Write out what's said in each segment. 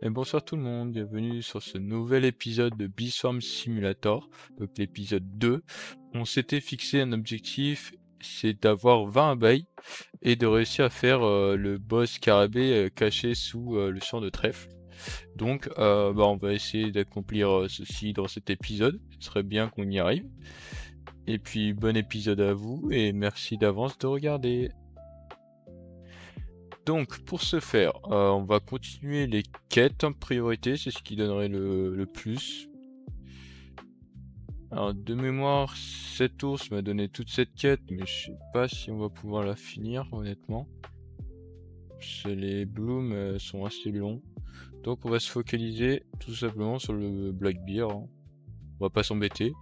Et bonsoir tout le monde, bienvenue sur ce nouvel épisode de Beeswarm Simulator, donc l'épisode 2. On s'était fixé un objectif, c'est d'avoir 20 abeilles et de réussir à faire le boss scarabée caché sous le champ de trèfle. Donc on va essayer d'accomplir ceci dans cet épisode, ce serait bien qu'on y arrive. Et puis bon épisode à vous et merci d'avance de regarder. Donc, pour ce faire, on va continuer les quêtes en priorité, c'est ce qui donnerait le plus. Alors, de mémoire, cet ours m'a donné toute cette quête, mais je sais pas si on va pouvoir la finir, honnêtement. Les blooms sont assez longs. Donc, on va se focaliser tout simplement sur le Blackbeard. Hein. On va pas s'embêter.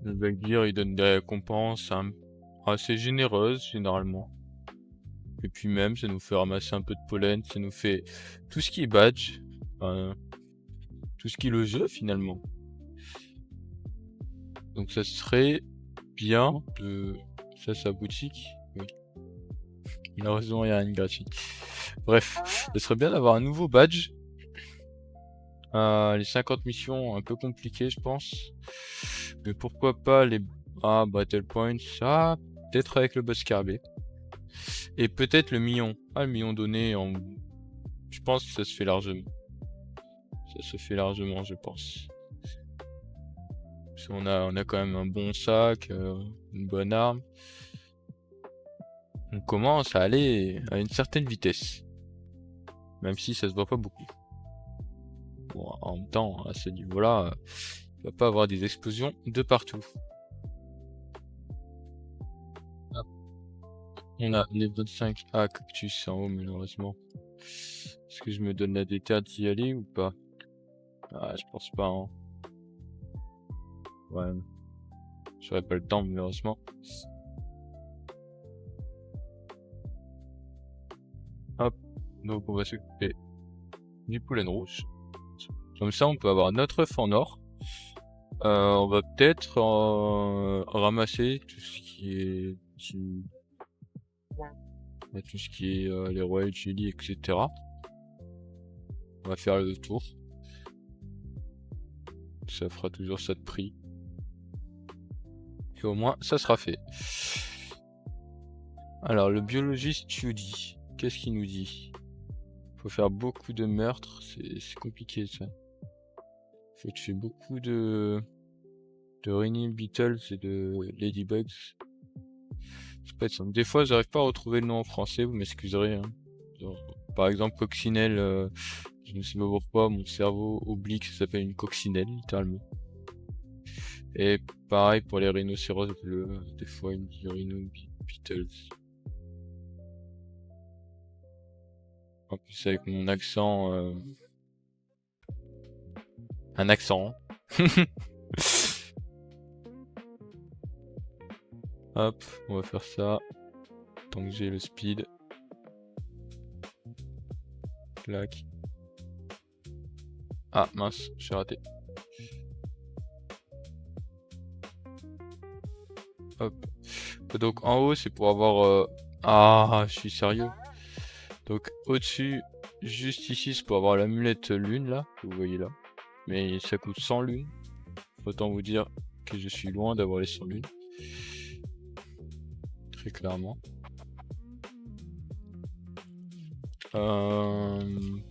Le Blackbeard, il donne des récompenses assez généreuses, généralement. Et puis même, ça nous fait ramasser un peu de pollen, ça nous fait tout ce qui est badge, tout ce qui est le jeu finalement. Donc ça serait bien de... Ça, c'est la boutique. Oui. Malheureusement, il n'y a rien de gratuit. Bref, ça serait bien d'avoir un nouveau badge. Les 50 missions, un peu compliquées, je pense. Mais pourquoi pas les Battle Points. Ah, peut-être avec le boss Scarabée. Et peut-être le million. Ah, le million donné en... Je pense que ça se fait largement. Ça se fait largement, je pense. Parce qu'on a quand même un bon sac, une bonne arme. On commence à aller à une certaine vitesse. Même si ça se voit pas beaucoup. Bon, en même temps, à ce niveau-là, il va pas avoir des explosions de partout. Hop. On a les 25 cactus en haut, malheureusement. Est-ce que je me donne la déterre d'y aller ou pas? Ah, je pense pas, hein. Ouais. J'aurais pas le temps, malheureusement. Hop. Donc, on va s'occuper du pollen rouge. Comme ça, on peut avoir notre œuf en or. On va peut-être ramasser tout ce qui est tout ce qui est les royal jelly, etc. On va faire le tour. Ça fera toujours ça de prix. Et au moins, ça sera fait. Alors, le biologiste Judy, qu'est-ce qu'il nous dit? Faut faire beaucoup de meurtres, c'est compliqué ça. Faut tuer beaucoup de Rainy Beetles et de Ladybugs. C'est pas être simple. Des fois, j'arrive pas à retrouver le nom en français, vous m'excuserez. Hein. Genre, par exemple, coccinelle, je ne sais pas pourquoi, mon cerveau oublie que ça s'appelle une coccinelle, littéralement. Et pareil pour les rhinocéros bleus, des fois une Rhino Beetles. En plus avec mon accent, un accent. Hop, on va faire ça. Tant que j'ai le speed. Clac. Ah mince, j'ai raté. Hop. Donc en haut c'est pour avoir... Ah, je suis sérieux. Donc au-dessus, juste ici, c'est pour avoir l'amulette lune là, que vous voyez là. Mais ça coûte 100 lunes. Autant vous dire que je suis loin d'avoir les 100 lunes. Très clairement.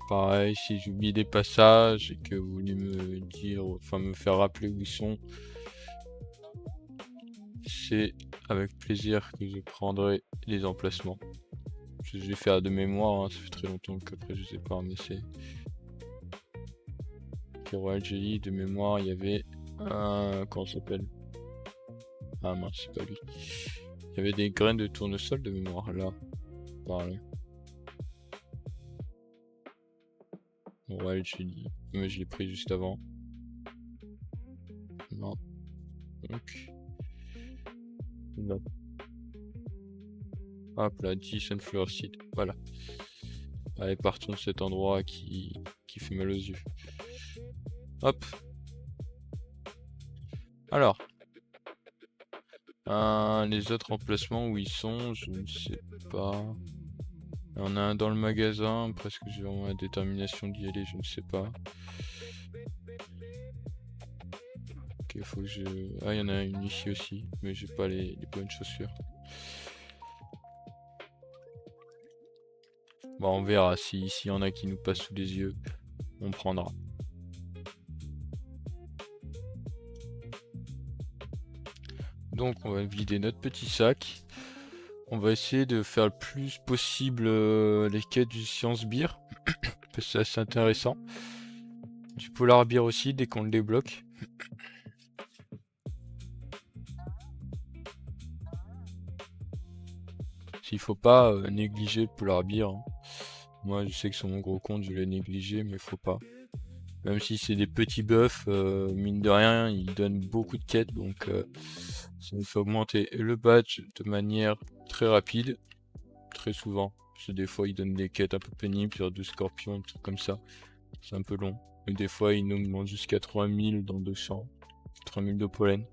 Pareil, si j'oublie des passages et que vous voulez me dire, enfin me faire rappeler où ils sont, c'est avec plaisir que je prendrai les emplacements. Je vais faire de mémoire, hein, ça fait très longtemps qu'après je sais pas, mais c'est... Royal Jelly, de mémoire, il y avait un... Comment ça s'appelle? Ah mince, c'est pas lui. Il y avait des graines de tournesol de mémoire, là. Pareil. Royal Jelly. Mais je l'ai pris juste avant. Non. Donc... Non. Hop là, 10 Sunflower Seed. Voilà. Allez, partons de cet endroit qui fait mal aux yeux. Hop. Alors. Les autres emplacements où ils sont, je ne sais pas. Il y en a un dans le magasin, presque j'ai vraiment la détermination d'y aller, je ne sais pas. Ok, faut que je... Ah, il y en a une ici aussi, mais j'ai pas les bonnes chaussures. Bon, on verra, s'il y en a qui nous passent sous les yeux, on prendra. Donc on va vider notre petit sac. On va essayer de faire le plus possible les quêtes du Science Beer. Parce que c'est assez intéressant. Du Polar Beer aussi, dès qu'on le débloque. S'il faut pas négliger le Polar Beer. Hein. Moi je sais que sur mon gros compte je l'ai négligé, mais faut pas. Même si c'est des petits buffs, mine de rien, ils donnent beaucoup de quêtes, donc ça nous fait augmenter le badge de manière très rapide, très souvent. Parce que des fois, ils donnent des quêtes un peu pénibles, genre de scorpions, des trucs comme ça. C'est un peu long. Et des fois, ils nous demandent jusqu'à 3000 dans 200, 3000 de pollen.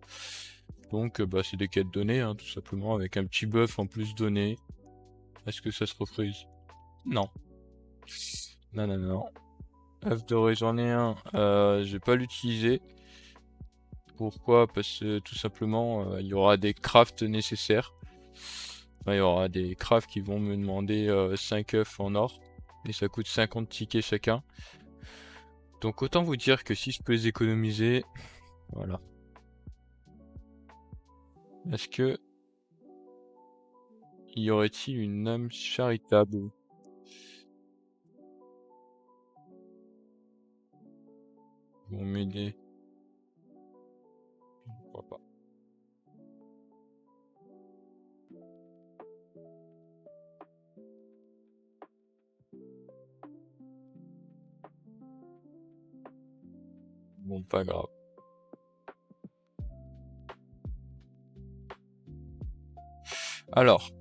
Donc, bah, c'est des quêtes données, hein, tout simplement, avec un petit buff en plus donné. Est-ce que ça se refreeze? Non. Non, non, non. œuf doré, j'en ai un. Je vais pas l'utiliser. Pourquoi? Parce que tout simplement, il y aura des crafts nécessaires. Enfin, il y aura des crafts qui vont me demander 5 œufs en or. Et ça coûte 50 tickets chacun. Donc autant vous dire que si je peux les économiser, voilà. Est-ce que y aurait-il une âme charitable? Pour m'aider? Je crois pas. Bon, pas grave. Alors,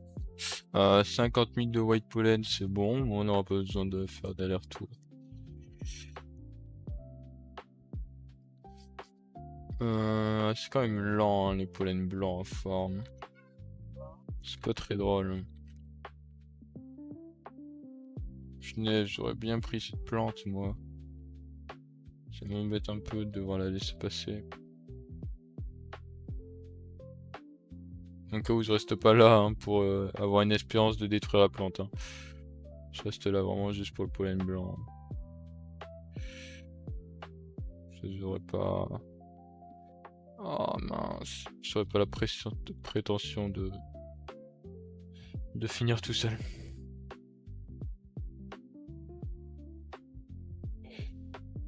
50 000 de white pollen, c'est bon. On n'aura pas besoin de faire d'aller-retour. C'est quand même lent, hein, les pollens blancs en forme. C'est pas très drôle. Punaise, j'aurais bien pris cette plante, moi. Ça m'embête un peu de devoir la laisser passer. Au cas où je reste pas là hein, pour avoir une espérance de détruire la plante. Hein. Je reste là vraiment juste pour le pollen blanc. J'aurais pas... Oh mince. J'aurais pas la prétention de finir tout seul.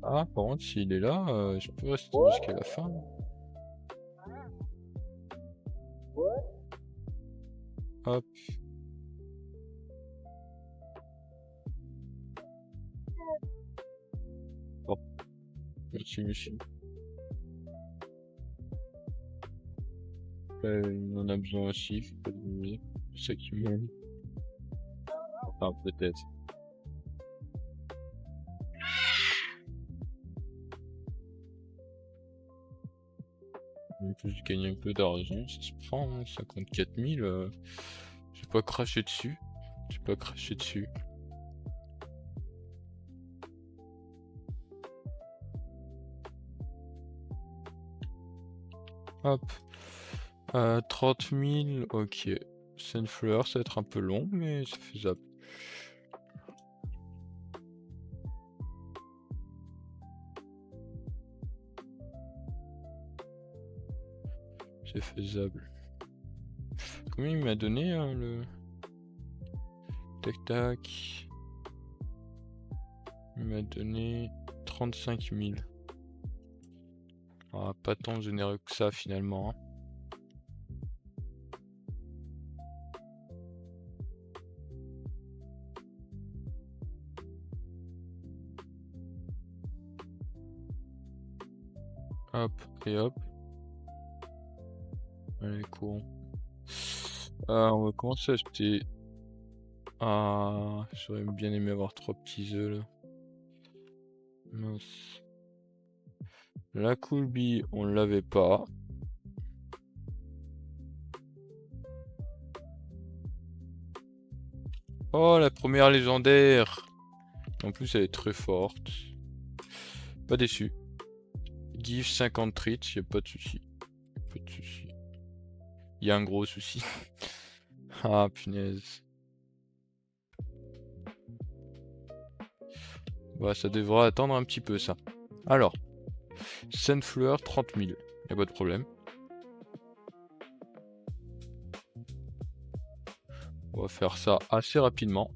Ah, par contre, s'il est là, je peux rester jusqu'à la fin. Hop. Bon. Merci, monsieur. Il en a besoin aussi, faut pas l'oublier. C'est ça qui m'aime. Enfin, peut-être. En plus, je gagne un peu d'argent, ça se prend, hein, 54 000. J'ai pas craché dessus. J'ai pas craché dessus. Hop. 30 000, ok. Sunflower, ça va être un peu long, mais c'est faisable. C'est faisable. Combien il m'a donné hein, le... Tac tac. Il m'a donné 35 000. Ah, pas tant généreux que ça finalement. Hein. Hop et hop. Allez, courons. On va commencer à acheter. Ah, j'aurais bien aimé avoir 3 petits œufs là. Mince. La Coolbee, on l'avait pas. Oh, la première légendaire. En plus, elle est très forte. Pas déçu. Give 50 treats, y a pas de souci. Pas de souci. Y a un gros souci. Ah, punaise. Bah, ça devra attendre un petit peu, ça. Alors. Sunflower, 30 000. Y a pas de problème. On va faire ça assez rapidement.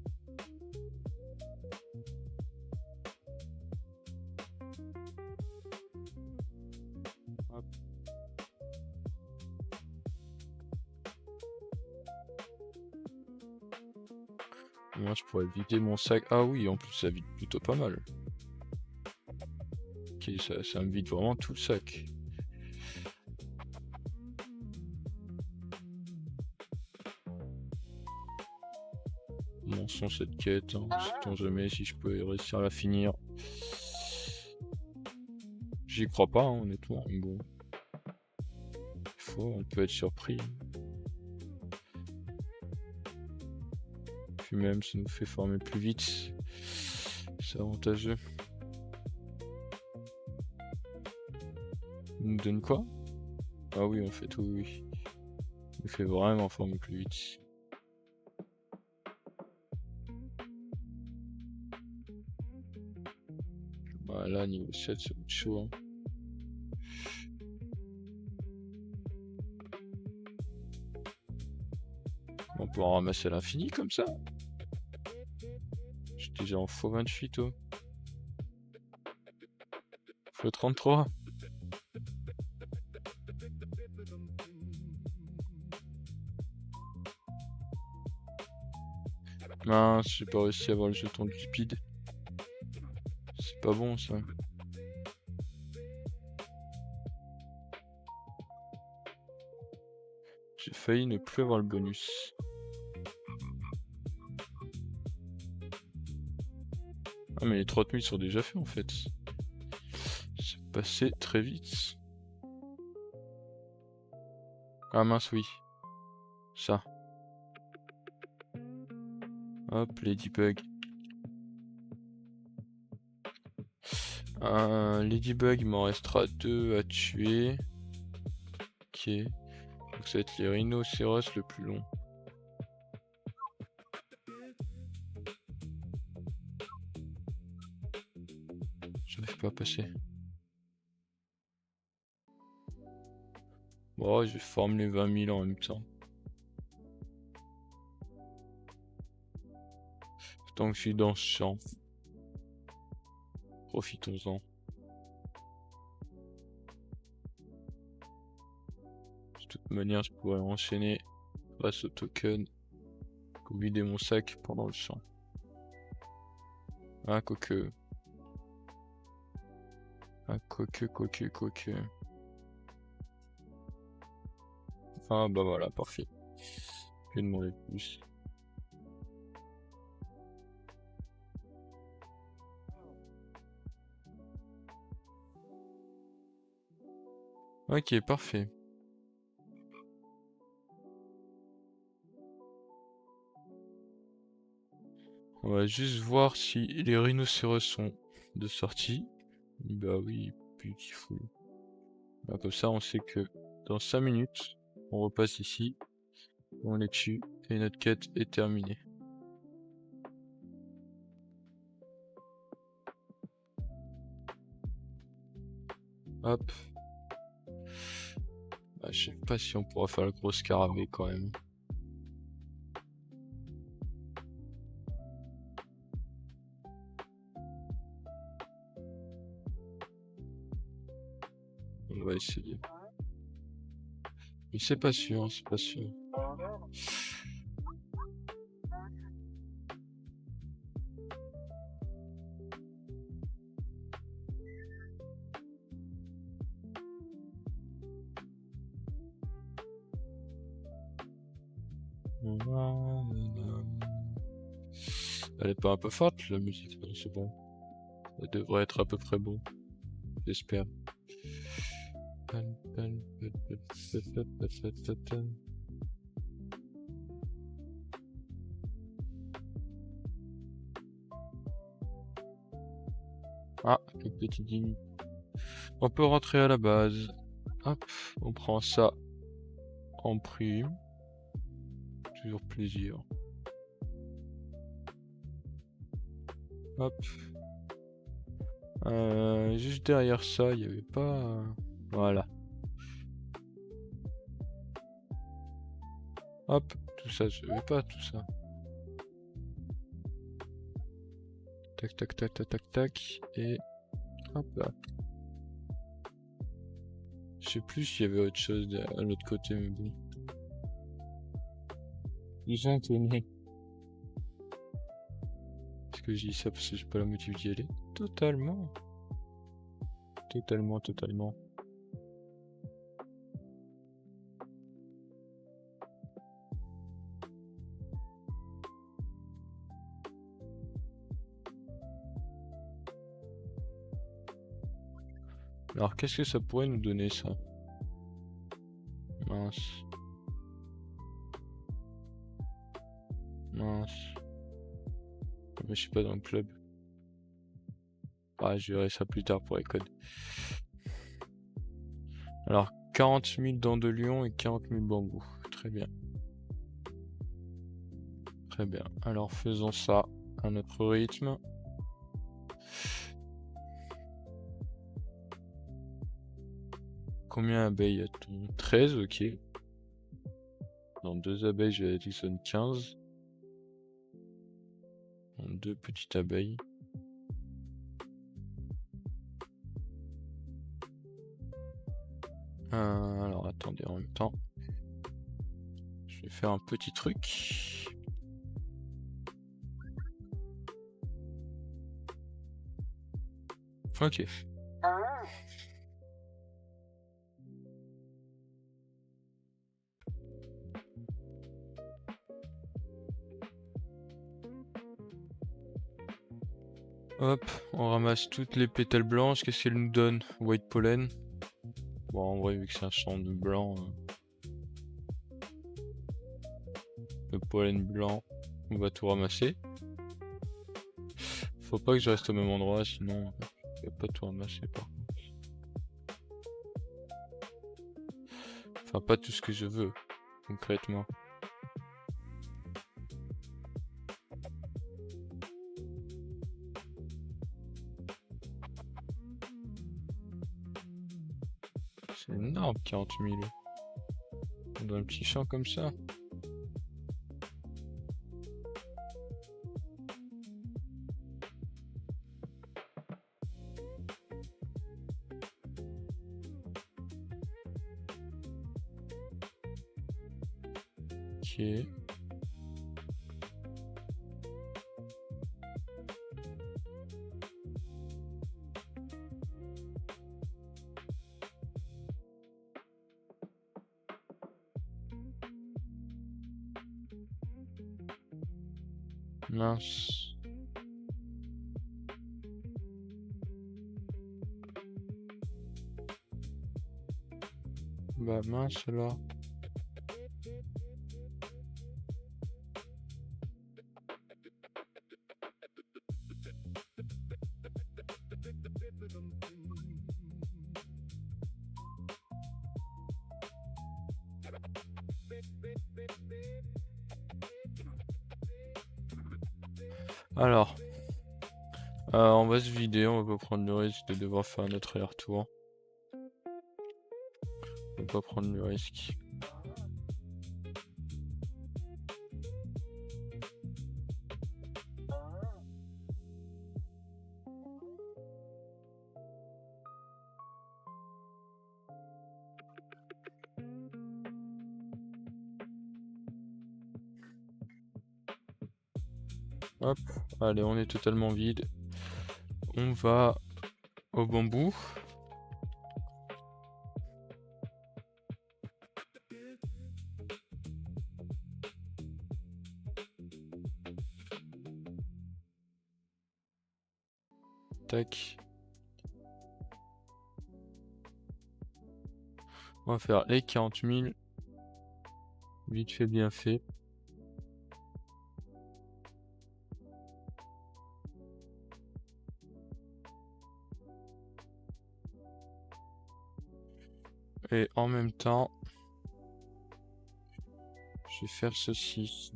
Hop. Moi, je pourrais vider mon sac. Ah oui, en plus, ça vide plutôt pas mal. Ok, ça me vide vraiment tout le sac. Commençons cette quête, hein. Sait-on jamais si je peux réussir à la finir. J'y crois pas, hein, honnêtement. Mais bon. On peut être surpris. Puis même, ça nous fait former plus vite. C'est avantageux. Il nous donne quoi? Ah oui, en fait, oui. Il nous fait vraiment former plus vite. Bah là, niveau 7, c'est chaud. Hein. On pourra ramasser à l'infini comme ça. Je suis déjà en x28, oh. x33. Mince, j'ai pas réussi à avoir le jeton du speed. C'est pas bon ça. J'ai failli ne plus avoir le bonus. Ah mais les 30 000 sont déjà faits en fait. C'est passé très vite. Ah mince oui. Ça. Hop, Ladybug. Ladybug, il m'en restera 2 à tuer. Ok. Donc ça va être les rhinocéros le plus long. J'arrive pas à passer. Bon, je forme les 20 000 en même temps. Tant que je suis dans ce champ. Profitons-en. De toute manière, je pourrais enchaîner grâce au token pour vider mon sac pendant le champ. Ah, quoique. Ah, quoique. Ah, bah voilà, parfait. Je vais demander plus. Ok, parfait. On va juste voir si les rhinocéros sont de sortie. Bah oui, beautiful. Bah, comme ça, on sait que dans 5 minutes, on repasse ici, on les tue et notre quête est terminée. Hop. Bah, je sais pas si on pourra faire le gros scarabée quand même. On va essayer. Mais c'est pas sûr, c'est pas sûr. Elle est pas un peu forte la musique, c'est bon. Ça devrait être à peu près bon. J'espère. Ah, le petit dîner. On peut rentrer à la base. Hop, on prend ça en prime. Toujours plaisir. Hop. Juste derrière ça, il n'y avait pas... Voilà. Hop, tout ça, je veux pas tout ça. Tac, tac, tac, tac, tac, tac. Et hop là. Je sais plus s'il y avait autre chose à l'autre côté, mais bon. Déjà étonné. Est-ce que je dis ça parce que j'ai pas la motive d'y aller? Totalement. Totalement, totalement. Alors, qu'est-ce que ça pourrait nous donner, ça? Mince. Mince. Mais je suis pas dans le club. Ah, je verrai ça plus tard pour les codes. Alors, 40 000 dents de lion et 40 000 bambous. Très bien. Très bien. Alors, faisons ça à notre rythme. Combien d'abeilles a-t-on? 13, ok. Dans 2 abeilles, j'ai additionne 15. Dans 2 petites abeilles. Alors, attendez, en même temps. Je vais faire un petit truc. Ok. Hop, on ramasse toutes les pétales blanches. Qu'est-ce qu'elle nous donne? White pollen. Bon, en vrai, vu que c'est un champ de blanc, le pollen blanc, on va tout ramasser. Faut pas que je reste au même endroit, sinon je vais pas tout ramasser par contre. Enfin, pas tout ce que je veux, concrètement. C'est énorme, 40 000. Dans un petit champ comme ça. Ok. Mince. Bah mince là. Alors, on va se vider, on va pas prendre le risque de devoir faire un autre aller-retour. On va pas prendre le risque. Hop, allez, on est totalement vide. On va au bambou. Tac. On va faire les 40 000. Vite fait, bien fait. Et en même temps, je vais faire ceci.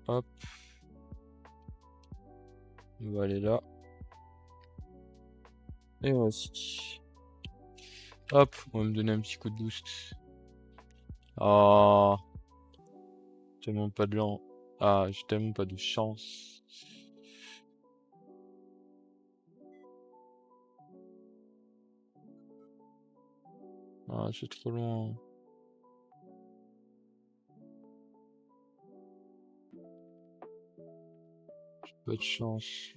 Hop. On va aller là. Et voici. Hop, on va me donner un petit coup de boost. Ah, tellement pas de l'an. Ah, j'ai tellement pas de chance. Ah, c'est trop loin. J'ai pas de chance.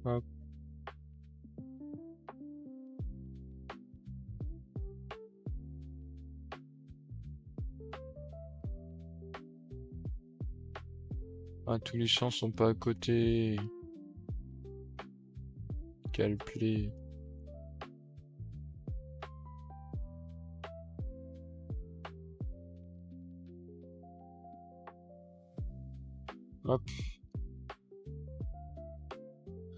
Hop. Ah, tous les champs sont pas à côté. Quelle plaie. Hop.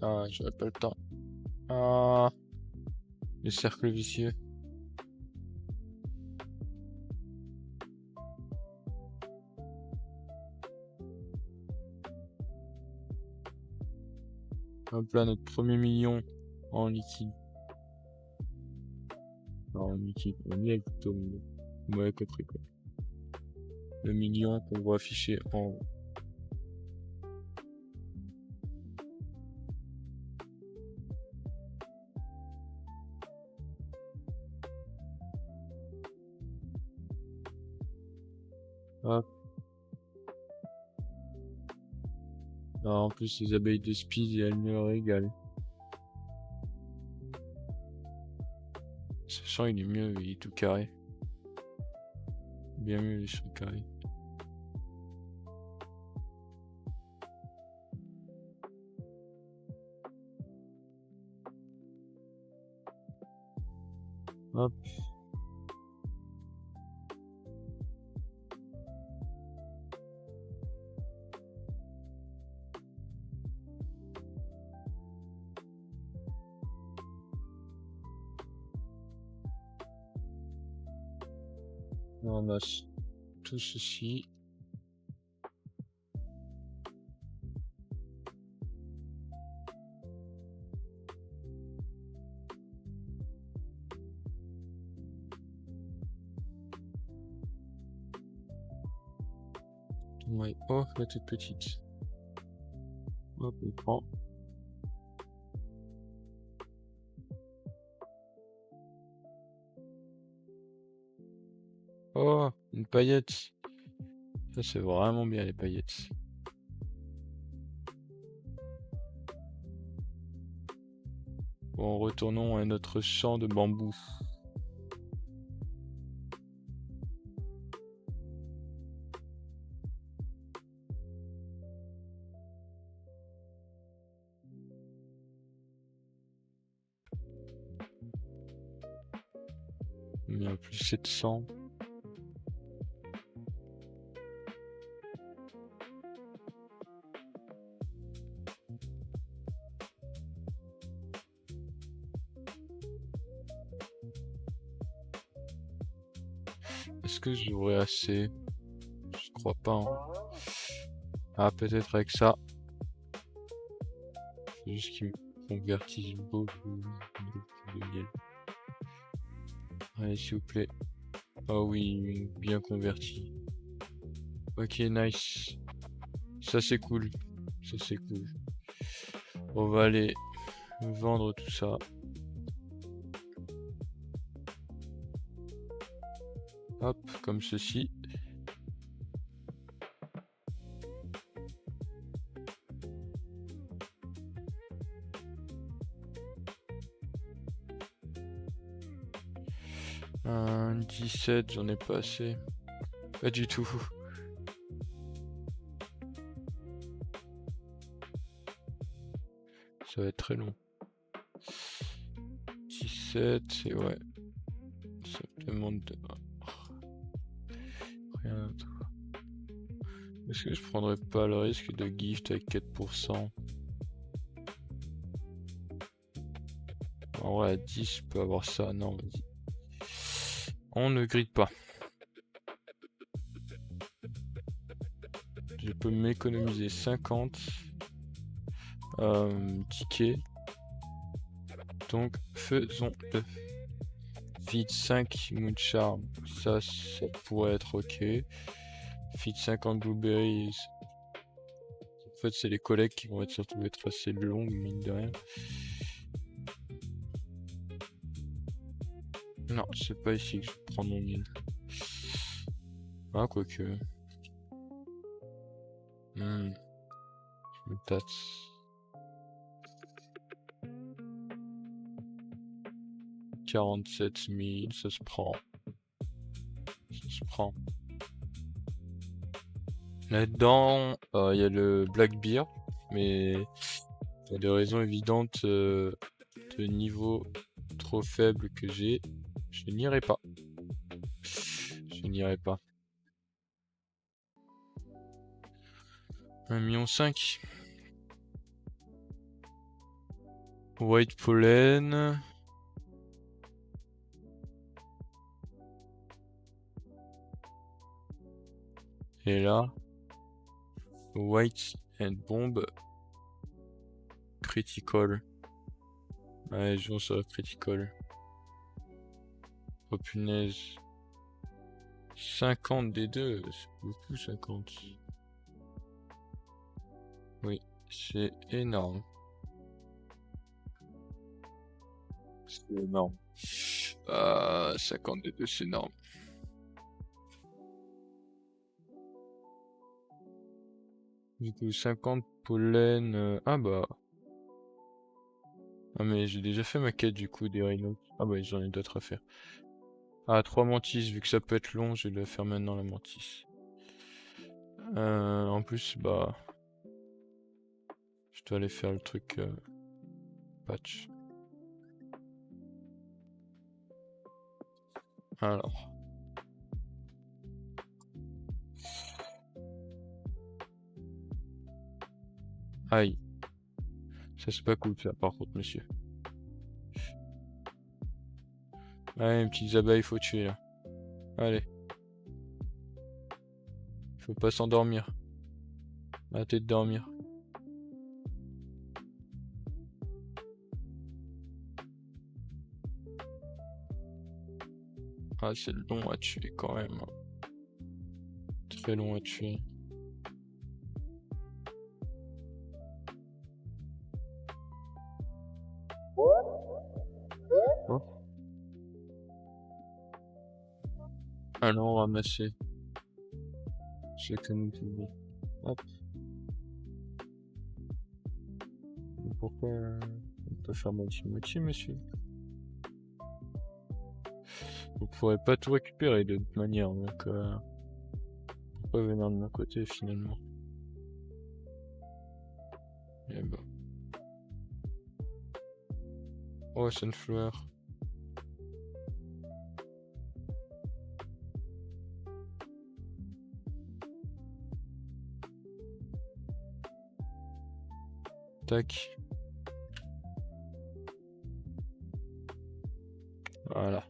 Ah, j'aurais pas le temps. Ah, les cercles vicieux. Hop là, notre premier million en liquide. Non, en liquide, en miel plutôt. Ouais, compris quoi. Le million qu'on va afficher en haut. Hop. Ah, en plus, les abeilles de speed, elles me régalent. Ce champ, il est mieux, il est tout carré. Bien mieux, les champs carrés. Hop. On ramasse tout ceci. Ouais. Oh, la toute petite. Hop, on prend. Oh, une paillette. Ça, c'est vraiment bien, les paillettes. Bon, retournons à notre champ de bambou. Il y a plus 700. Est-ce que j'aurai assez? Je crois pas. Hein. Ah, peut-être avec ça. C'est juste qu'ils me convertissent beaucoup de miel. Allez, s'il vous plaît. Ah oui, bien converti. Ok, nice. Ça, c'est cool. Ça, c'est cool. On va aller vendre tout ça. Hop, comme ceci. Un 17, j'en ai pas assez. Pas du tout. Ça va être très long. 17, c'est ouais. Ça me demande de... rien d'autre. Est-ce que je prendrais pas le risque de gift avec 4%? En vrai, à 10, je peux avoir ça. Non, vas-y. On ne grille pas. Je peux m'économiser 50 tickets. Donc, faisons-le. Feed 5 Moon Charm. Ça pourrait être ok. Feed 50 Blueberries. En fait, c'est les collègues qui vont surtout être assez longues, mine de rien. Non, c'est pas ici que je prends mon mine. Ah, quoique. Je me tâte. « 47 000, ça se prend. Ça se prend. Là-dedans, il y a le Black Beer, mais pour des raisons évidentes de niveau trop faible que j'ai, je n'irai pas. Je n'irai pas. 1,5 million. White Pollen. Et là, White and Bomb. Critical. Ouais, je joue sur la critical. Oh punaise. 50 des deux, c'est beaucoup 50. Oui, c'est énorme. C'est énorme. 50 des deux, c'est énorme. Du coup, 50 pollen. Ah bah. Ah mais j'ai déjà fait ma quête du coup des rhinos. Ah bah j'en ai d'autres à faire. Ah, 3 mantis, vu que ça peut être long, je vais la faire maintenant la mantis. En plus, bah... je dois aller faire le truc... patch. Alors... aïe. Ça c'est pas cool ça par contre, monsieur. Allez, une petite abeille, il faut tuer là. Allez. Faut pas s'endormir. Arrêtez de dormir. Ah, c'est long à tuer quand même. Très long à tuer. Oh. Allons ramasser. J'ai comme tout. Hop. Pourquoi on peut faire moitié-moitié, monsieur? Vous pourrez pas tout récupérer de toute manière, donc pourquoi venir de mon côté finalement? Eh ben. Oh, Sunflower. Tac. Voilà.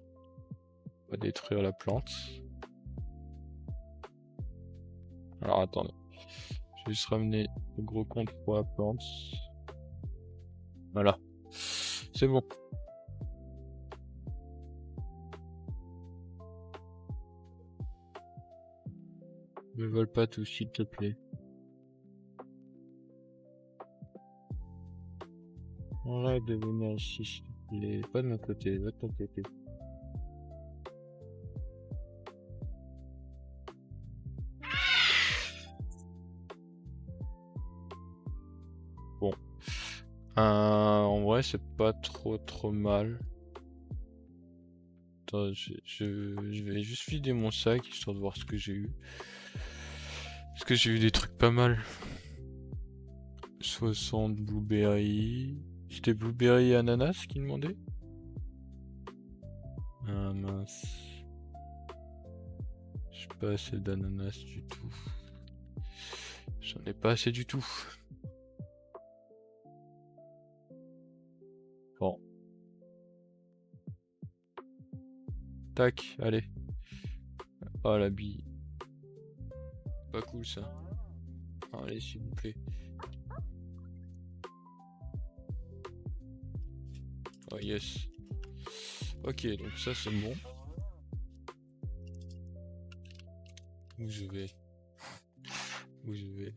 On va détruire la plante. Alors attendez. Je vais juste ramener le gros compte pour la plante. Voilà. C'est bon. Ne vole pas tout, s'il te plaît. Arrête de venir ici, s'il te plaît. Pas de mon côté, va de ton côté. Bon. En vrai, c'est pas trop mal. Attends, je vais juste vider mon sac histoire de voir ce que j'ai eu. Parce que j'ai eu des trucs pas mal. 60 blueberry. C'était blueberry et ananas qui demandait? Ah mince. J'ai pas assez d'ananas du tout. J'en ai pas assez du tout. Bon. Tac, allez. Oh la bille. Pas cool ça. Allez, s'il vous plaît. Oh yes. Ok, donc ça c'est bon. Où je vais? Où je vais?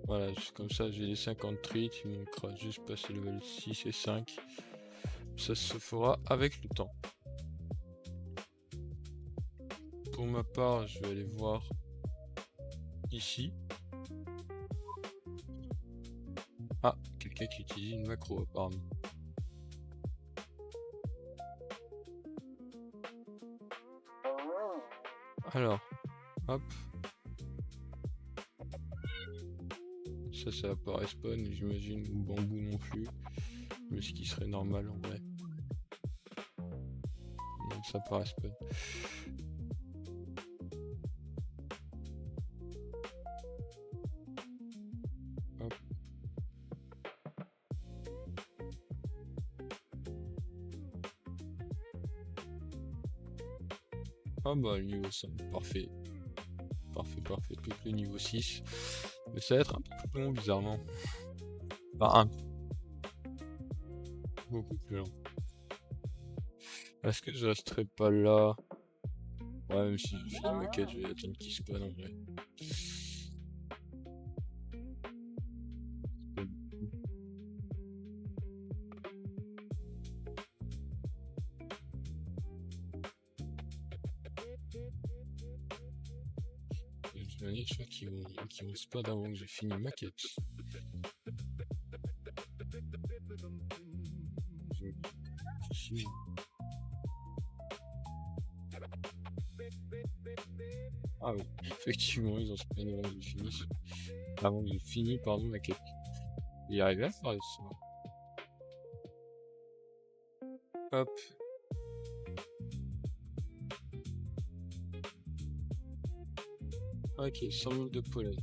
Voilà, comme ça j'ai les 50 treats, il manquera juste passer level 6 et 5. Ça se fera avec le temps. Pour ma part, je vais aller voir ici. Ah, quelqu'un qui utilise une macro apparemment. Alors, hop. Ça va pas respawn, j'imagine, ou bambou non plus. Mais ce qui serait normal en vrai. Donc ça pas respawn. Hop. Ah bah le niveau 5, parfait. Parfait, plus que le niveau 6. Mais ça va être un peu plus long bizarrement. Enfin, beaucoup plus long. Est-ce que je resterai pas là? Ouais, même si je fais la maquette, je vais attendre qu'il spawn en vrai. De toute manière, je crois qu'ils vont spawn avant que j'ai fini ma maquette. Ah oui, effectivement, ils ont spawn avant que j'ai fini. Avant que j'ai fini, pardon, ma quête. Il est arrivé à faire ça. Hop. Ok, 100 000 de pollen.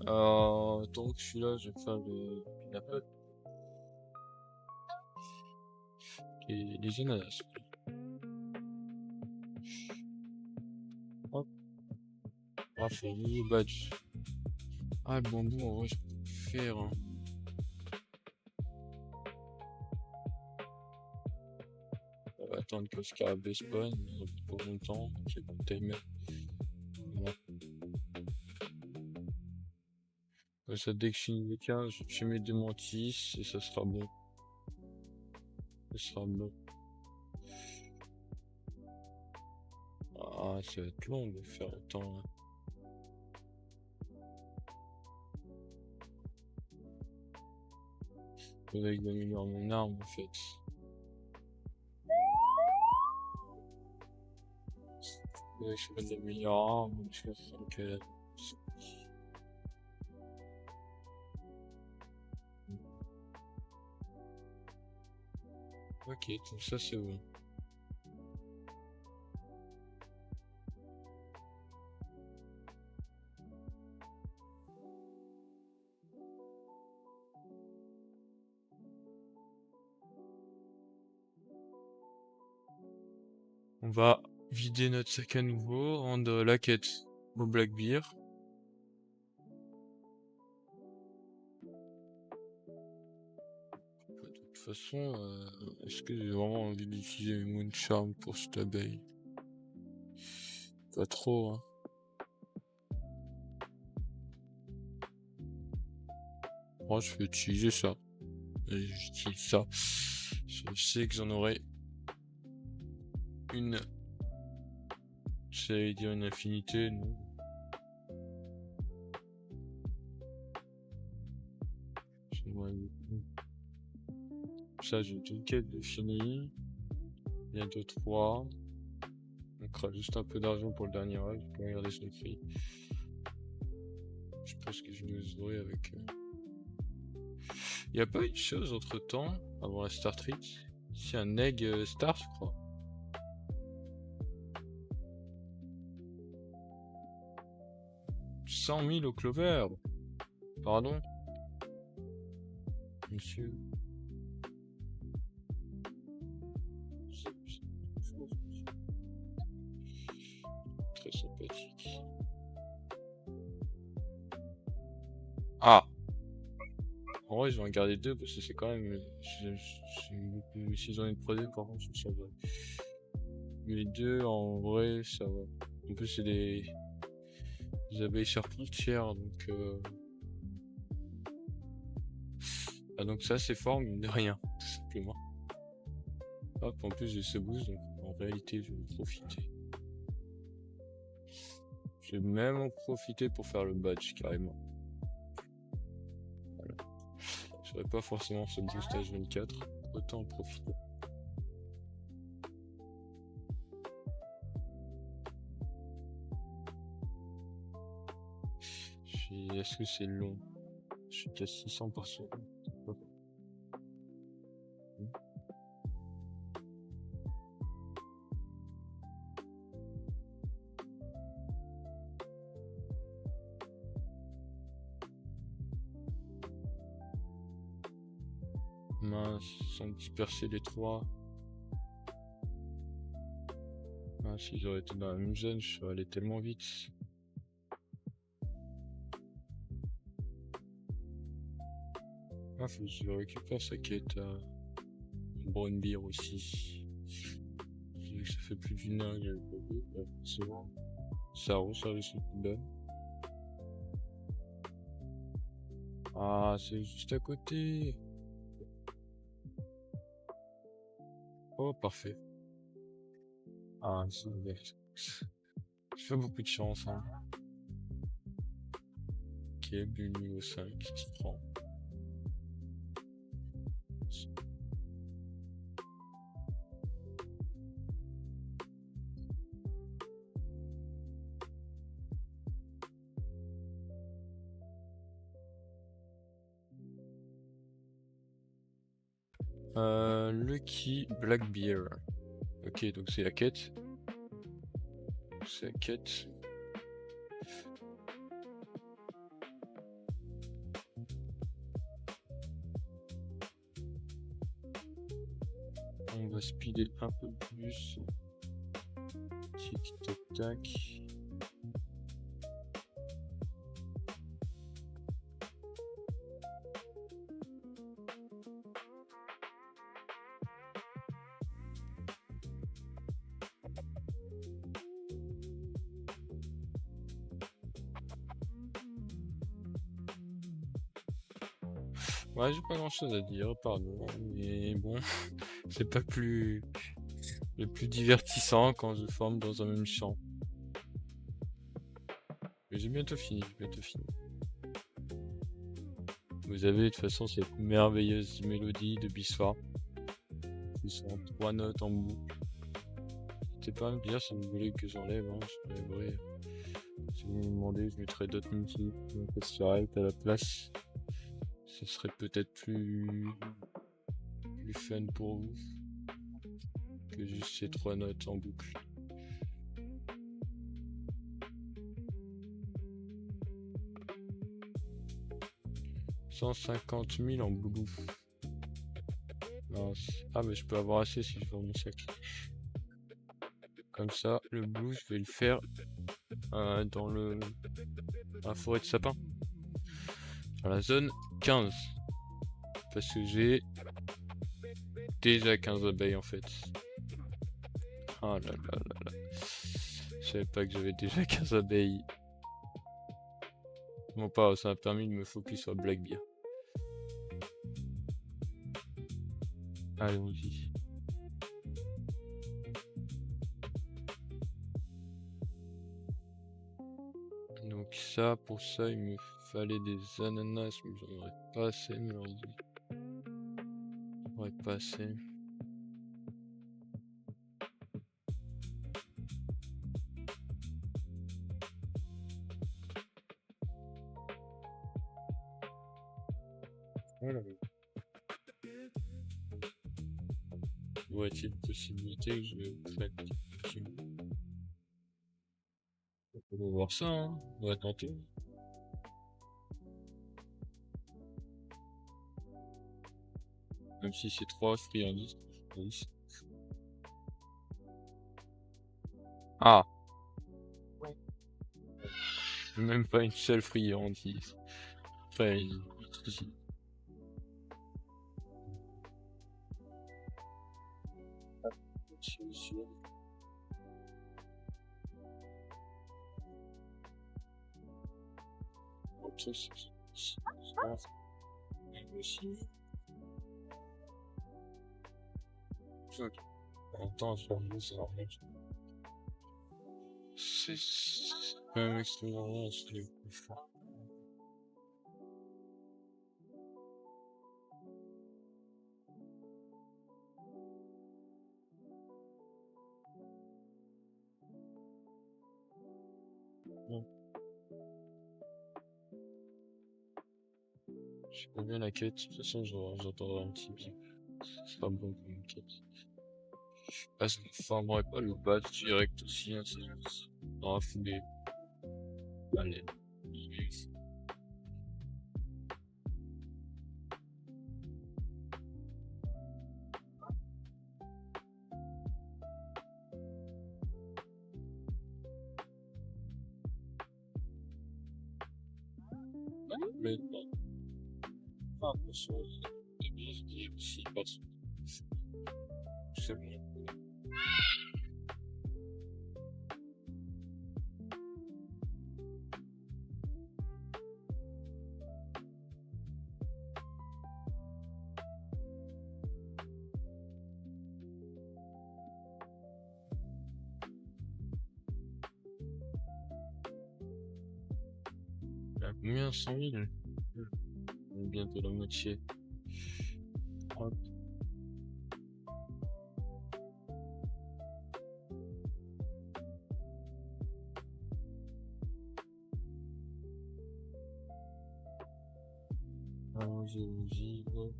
Tant que je suis là, je vais faire le pineapple. Et les ananas. Hop. Ah, faut un nouveau badge. Ah, le bambou, en vrai, je peux le faire. Hein. On va attendre que le scarabée spawn. Pas longtemps. J'ai pas le timer. Voilà. Comme ça, dès que je finis les 15, je mets des mantis et ça sera bon. Ça sera bon. Ah, ça va être long de faire autant. Là. Faudrait que j'améliore mon arme en fait. Faudrait que je fasse des meilleures armes. Je pense que... Ok, tout ça c'est bon. On va vider notre sac à nouveau, rendre la quête au Blackbeard. De toute façon, est-ce que j'ai vraiment envie d'utiliser mes Moon Charm pour cette abeille? Pas trop, hein. Moi, je vais utiliser ça. J'utilise ça. Je sais que j'en aurai une... J'allais dire une infinité, non. Ça, j'ai une quête de fini. Il y a 2-3. On crée juste un peu d'argent pour le dernier rêve. Je peux regarder son prix. Je pense que je les aurai avec. Il n'y a pas une chose entre temps, avant la Star Trek. C'est un egg Star, je crois. « 100 000 au Clover. Pardon, monsieur. Très sympathique. Ah! En vrai, je vais en garder 2 parce que c'est quand même. Si j'en ai de produits, par contre, ça va. Mais les 2, en vrai, ça va. En plus, c'est des abeilles charpentières, donc. Ah, donc ça, c'est fort, mine de rien, tout simplement. Hop, en plus, j'ai ce boost, donc en réalité, je vais en profiter. Je vais même en profiter pour faire le badge, carrément. Voilà. J'aurais pas forcément ce boost H24, autant en profiter. Est-ce que c'est long? Je suis qu'à 600 par seconde. Mince, sont dispersés les 3. Ah, si j'aurais été dans la même zone, je serais allé tellement vite. Ah, faut que je récupère sa quête à Brown Beer aussi. J'ai vu que ça fait plus d'une heure que j'avais pas vu. C'est bon. Ça recharge son coup de donne. Ah, c'est juste à côté. Oh, parfait. Ah, c'est bien. Je fais beaucoup de chance, hein. Ok, bulle niveau 5, ça se prend. Lucky Black Beer. Ok, donc c'est la quête. C'est la quête. On va speeder un peu plus. Tic tac tac. Ouais, j'ai pas grand chose à dire, pardon. Mais bon, c'est pas le plus divertissant quand je forme dans un même champ. Mais j'ai bientôt fini, Vous avez de toute façon cette merveilleuse mélodie de Bissoir. Qui sont 3 notes en boucle. N'hésitez pas à me dire si vous voulez que j'enlève, hein, j'enlèverai. Si vous me demandez, je mettrai d'autres musiques, à la place. Ce serait peut-être plus fun pour vous que juste ces 3 notes en boucle. « 150 000 en boulot. » Ah, mais je peux avoir assez si je vends mon sac. Comme ça, le blue, je vais le faire dans la forêt de sapin. Dans la zone 15. Parce que j'ai déjà 15 abeilles en fait. Ah là là là là. Je savais pas que j'avais déjà 15 abeilles. Bon, pas, ça m'a permis de me focus sur Black Beer. Allons-y. Donc ça, pour ça, il me fallait des ananas, mais j'en aurais pas assez, malheureusement. J'en aurais pas assez. Voilà. Doit-il possibilité que je fasse on va voir ça, hein. On va tenter. Même si c'est 3 friandises. Ah! Même pas une seule friandise. Enfin, si. Attends, c'est quand même extrêmement c'est fort. Je connais bien la quête, de toute façon j'entends un petit bip. C'est pas bon pour une quête. Ah, ça ne formerait pas le badge direct aussi, hein, c'est dans la foulée. Allez. Mais non. Ah, attention, je dis aussi parce que c'est bon. Combien 100 000? Bientôt la moitié. Hop. Vivre.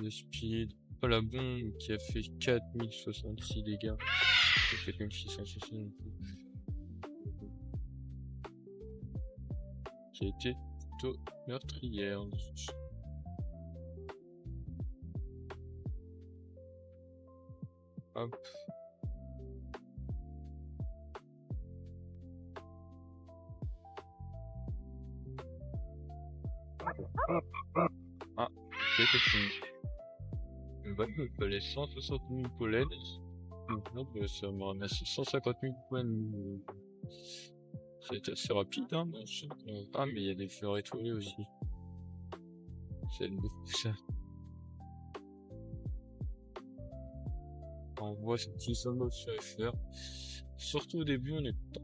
Le speed. Oh, la bombe qui a fait 4066 dégâts. Qui a fait comme 660. Qui a été plutôt meurtrière. Hop. Ah, c'est que le bateau il fallait 160 000 pollen. Donc ça m'a ramassé 150 000 points. C'est assez rapide, hein. Ah, mais il y a des fleurs étoilées aussi. C'est beaucoup ça. On voit ce petit symbole sur les fleurs. Surtout au début, on est content.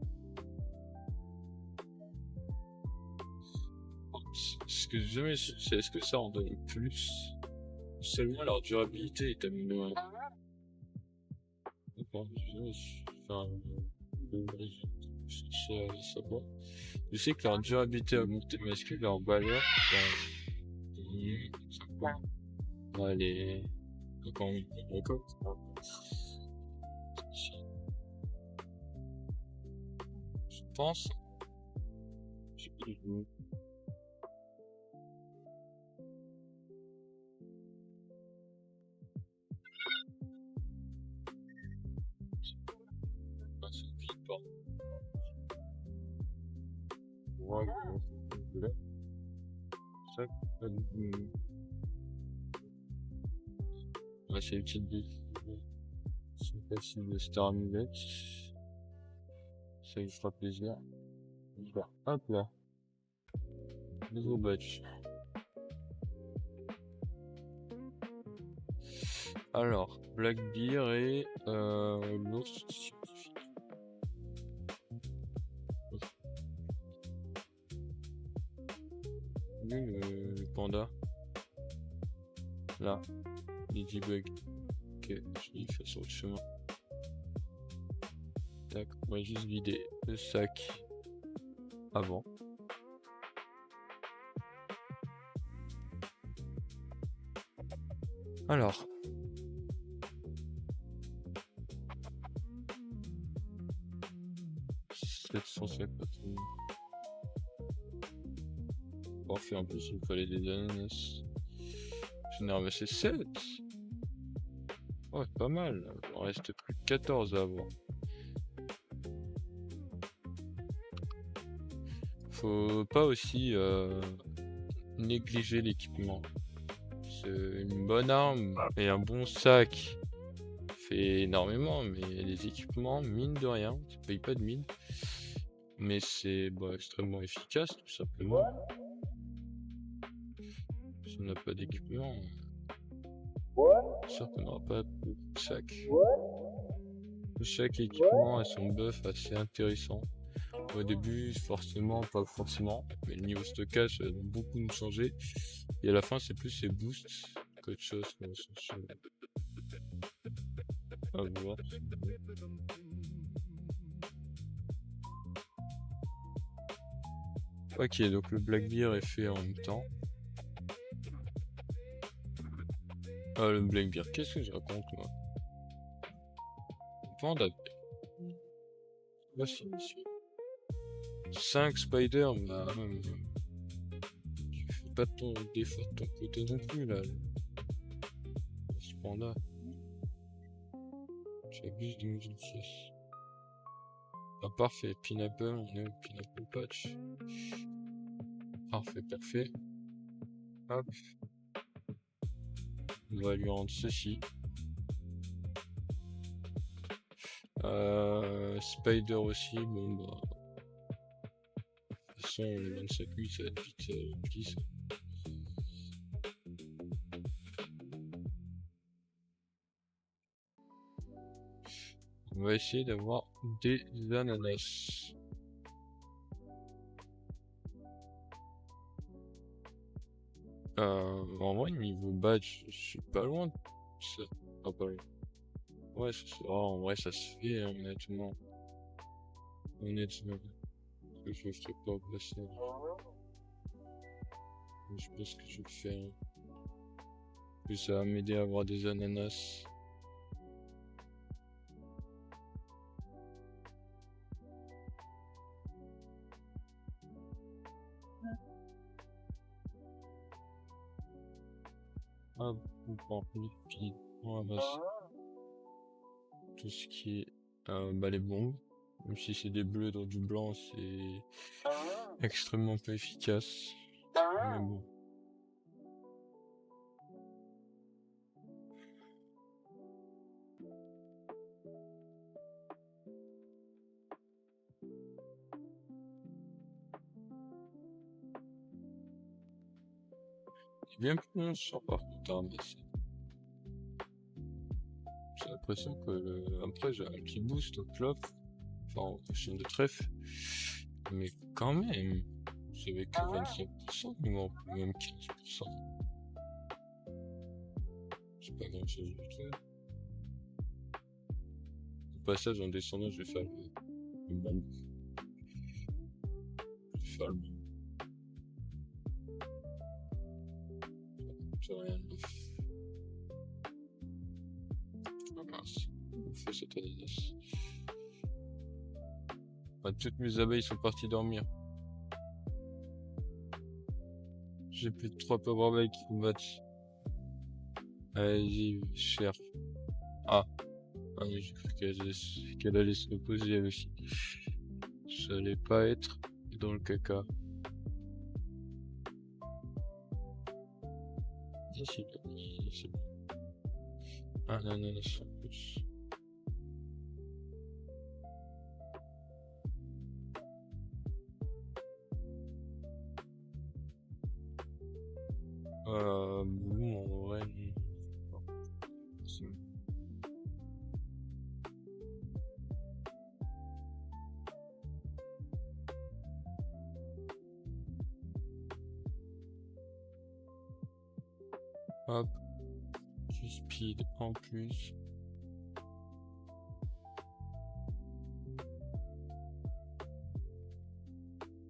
Ce que jamais c'est est-ce que ça en donne plus? Seulement leur durabilité est améliorée. D'accord, je sais que leur durabilité a augmenté, mais est-ce que leur valeur, elle est encore je pense. Je sais pas du tout. Ouais, c'est utile de c'est facile de Star Amulet. Ça lui fera plaisir. Hop là. Nouveau badge. Alors, Black Bear et l'ours scientifique. vu le panda? Là, Ladybug. Ok, je l'ai fait sur le chemin. Tac, on va juste vider le sac avant. Alors. Parfait, en plus il me fallait des ananas. J'en ai ramassé 7. Ouais, pas mal. Il en reste plus que 14 à avoir. Faut pas aussi négliger l'équipement. C'est une bonne arme et un bon sac fait énormément, mais les équipements, mine de rien, ça paye pas de mine. Mais c'est extrêmement efficace, tout simplement. Si on n'a pas d'équipement, c'est sûr qu'on n'aura pas de sac. Chaque équipement a son buff assez intéressant. Au début, forcément, pas forcément, mais le niveau stockage a beaucoup nous changer. Et à la fin, c'est plus ses boosts qu'autre chose qu'on va chercher à voir. Ok, donc le Black Bear est fait en même temps. Ah, le Black Bear, qu'est-ce que je raconte, moi? Panda. Voici, ici. 5 spiders, mais tu fais pas ton d'effort de ton côté non plus, là. Ce panda. J'abuse de mes outils. Ah, parfait, Pineapple, on est au Pineapple Patch. Parfait, parfait. Hop. On va lui rendre ceci. Spider aussi, bon bah. De toute façon, le 27 8, ça va être vite rempli. On va essayer d'avoir des ananas. En vrai, niveau badge, je suis pas loin de ça. Ah, pas loin. Ouais, en vrai, ça se fait, hein, honnêtement. Honnêtement. Parce que je ne sais pas placer. Je pense que je vais le faire. Puis ça va m'aider à avoir des ananas. Ah, bon, puis on ramasse tout ce qui est les bombes. Même si c'est des bleus dans du blanc, c'est extrêmement peu efficace. Mais bon. C'est bien plus long sur par contre, hein, mais j'ai l'impression que après j'ai un petit boost au clope, enfin en chaîne de trèfle, mais quand même, j'avais que 25%, ou même 15%. C'est pas grand chose du tout. Au passage, en descendant, je vais faire le bon. Je vais faire le bon. C'est rien de neuf. Ah mince, on fait cette ananas. Ah, toutes mes abeilles sont parties dormir. J'ai plus de 3 powerbanks qui combattent. Allez-y, cher. Ah oui, j'ai cru qu'elle allait se reposer elle aussi. Ça allait pas être dans le caca. C'est bon. Ah non, non, non, en plus. Bon, en vrai, Hop, du speed en plus.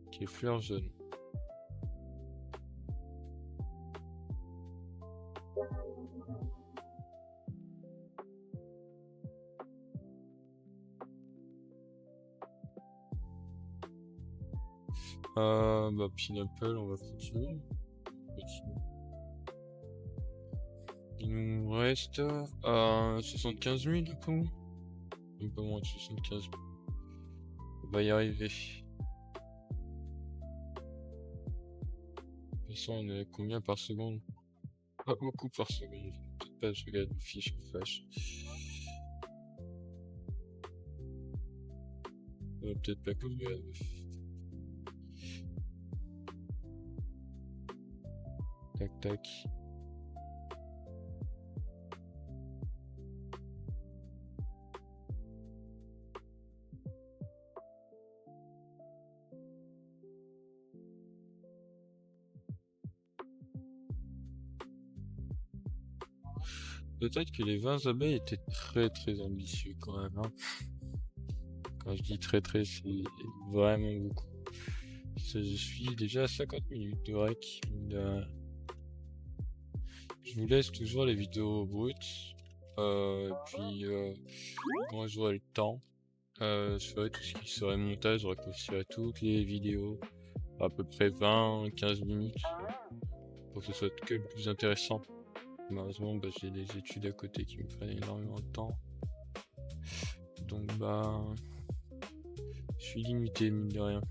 Ok, fleur jaune. Bah, Pineapple, on va continuer. Il nous reste 75 000 du coup. Un peu moins de 75 000. On va y arriver. De toute façon, on est à combien par seconde? Pas beaucoup par seconde. Peut-être pas, je regarde une fiche flash. Peut-être pas que je regarde. Tac tac. Peut-être que les 20 abeilles étaient très ambitieux quand même. Hein. Quand je dis très, c'est vraiment beaucoup. Je suis déjà à 50 minutes de rec. Je vous laisse toujours les vidéos brutes. Et puis, quand j'aurai le temps, je ferai tout ce qui serait montage. Je raccourcirai toutes les vidéos. À peu près 20-15 minutes. Pour que ce soit que le plus intéressant. Malheureusement, bah, j'ai des études à côté qui me prennent énormément de temps. Donc, bah, je suis limité, mine de rien.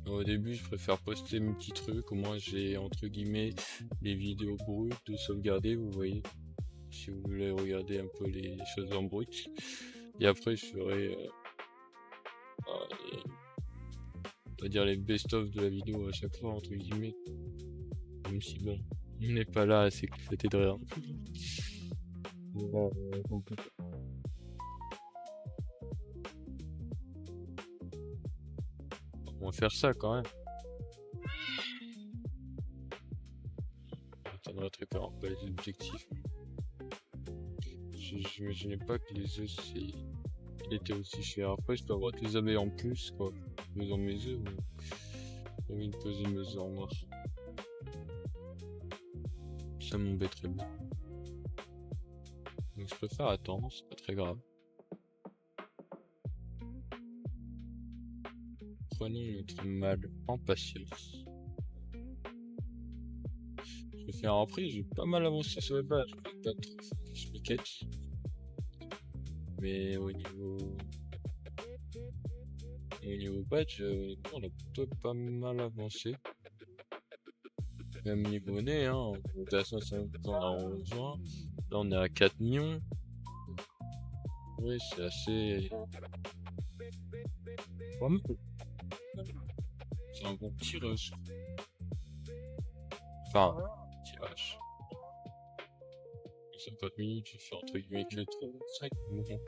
Au début, je préfère poster mes petits trucs. Au moins, j'ai entre guillemets les vidéos brutes de sauvegarder. Vous voyez, si vous voulez regarder un peu les choses en brut. Et après, je ferai, on va dire les best-of de la vidéo à chaque fois, entre guillemets. Même si bon, on n'est pas là à s'éclater de rire. On va faire ça quand même. Ça ne rattrapera pas les objectifs. J'imaginais pas que les œufs il était aussi cher. Après, je peux avoir des abeilles en plus, quoi. Dans mes œufs, j'ai envie de poser mes œufs en noir. Ça m'embêterait bien. Donc je préfère attendre, c'est pas très grave. Prenons notre mal en patience. Je vais faire un prix, j'ai pas mal avancé sur les pages. Pas trop je me catch. Mais au niveau badge, on a plutôt pas mal avancé. Même niveau nez, hein, on était à 500 en juin. Là, on est à 4 millions. Oui, c'est assez. C'est un bon tirage. Enfin, tirage. 50 minutes, je fais entre guillemets que le 5 millions.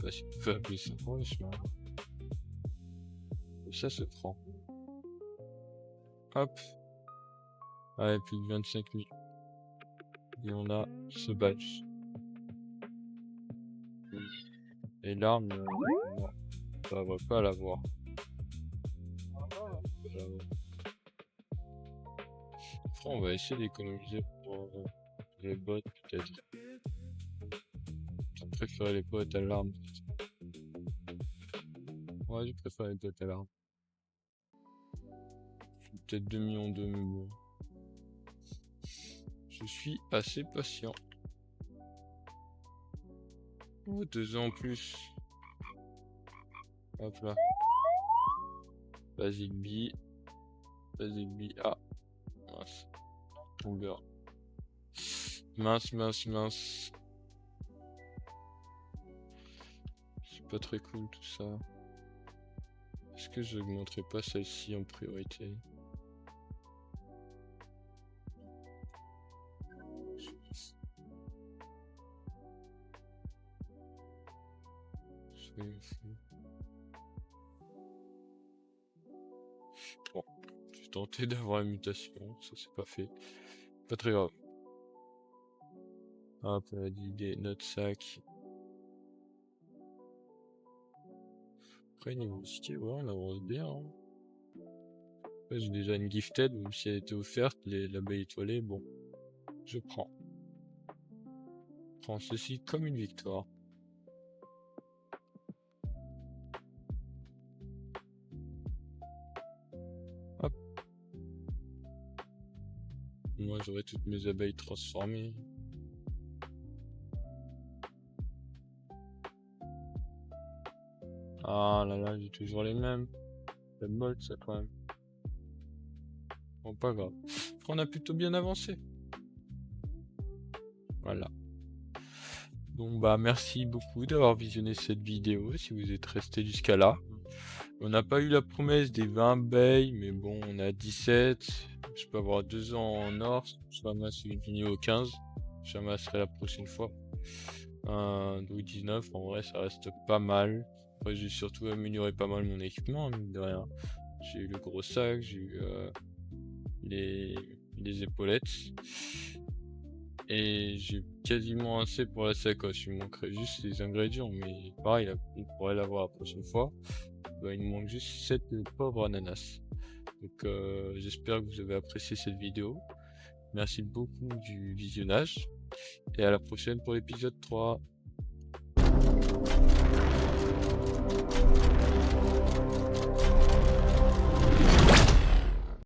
Pas si tu peux appeler ça, franchement. Ça se prend. Hop. Allez, plus de 25 000. Et on a ce badge. Et l'arme, non, ça va pas l'avoir. Après, on va essayer d'économiser pour les bots, peut-être. Je préfère les bots à l'arme. Ouais, je préfère les bots à l'arme. Peut-être 2 millions de mais bon. Je suis assez patient. Oh, 2 ans en plus. Hop là. Basic B. Basic B. Ah. Mince. Tomber. Mince. C'est pas très cool tout ça. Est-ce que je n'augmenterai pas celle-ci en priorité? Bon, je vais tenté d'avoir une mutation, ça c'est pas fait. Pas très grave. Hop, on a dit des notes sac. Après, niveau cité, ouais, on avance bien. Hein. Après, j'ai déjà une gifted, même si elle était offerte, l'abeille étoilée, bon, je prends. Je prends ceci comme une victoire. Hop. Moi, j'aurai toutes mes abeilles transformées. Ah là là, j'ai toujours les mêmes. C'est molle ça quand même. Bon, pas grave. Après, on a plutôt bien avancé. Voilà. Donc bah merci beaucoup d'avoir visionné cette vidéo si vous êtes resté jusqu'à là. On n'a pas eu la promesse des 20 abeilles, mais bon, on a 17. Je peux avoir 2 ans en or. Je ramasse une ligne au 15. Je ramasserai la prochaine fois. Donc 19, en vrai, ça reste pas mal. Après, j'ai surtout amélioré pas mal mon équipement, mine de rien. J'ai eu le gros sac, j'ai eu les épaulettes. Et j'ai quasiment assez pour la sacoche. Il me manquerait juste les ingrédients, mais pareil, on pourrait l'avoir la prochaine fois. Bah, il me manque juste 7 pauvres ananas. Donc j'espère que vous avez apprécié cette vidéo. Merci beaucoup du visionnage. Et à la prochaine pour l'épisode 3.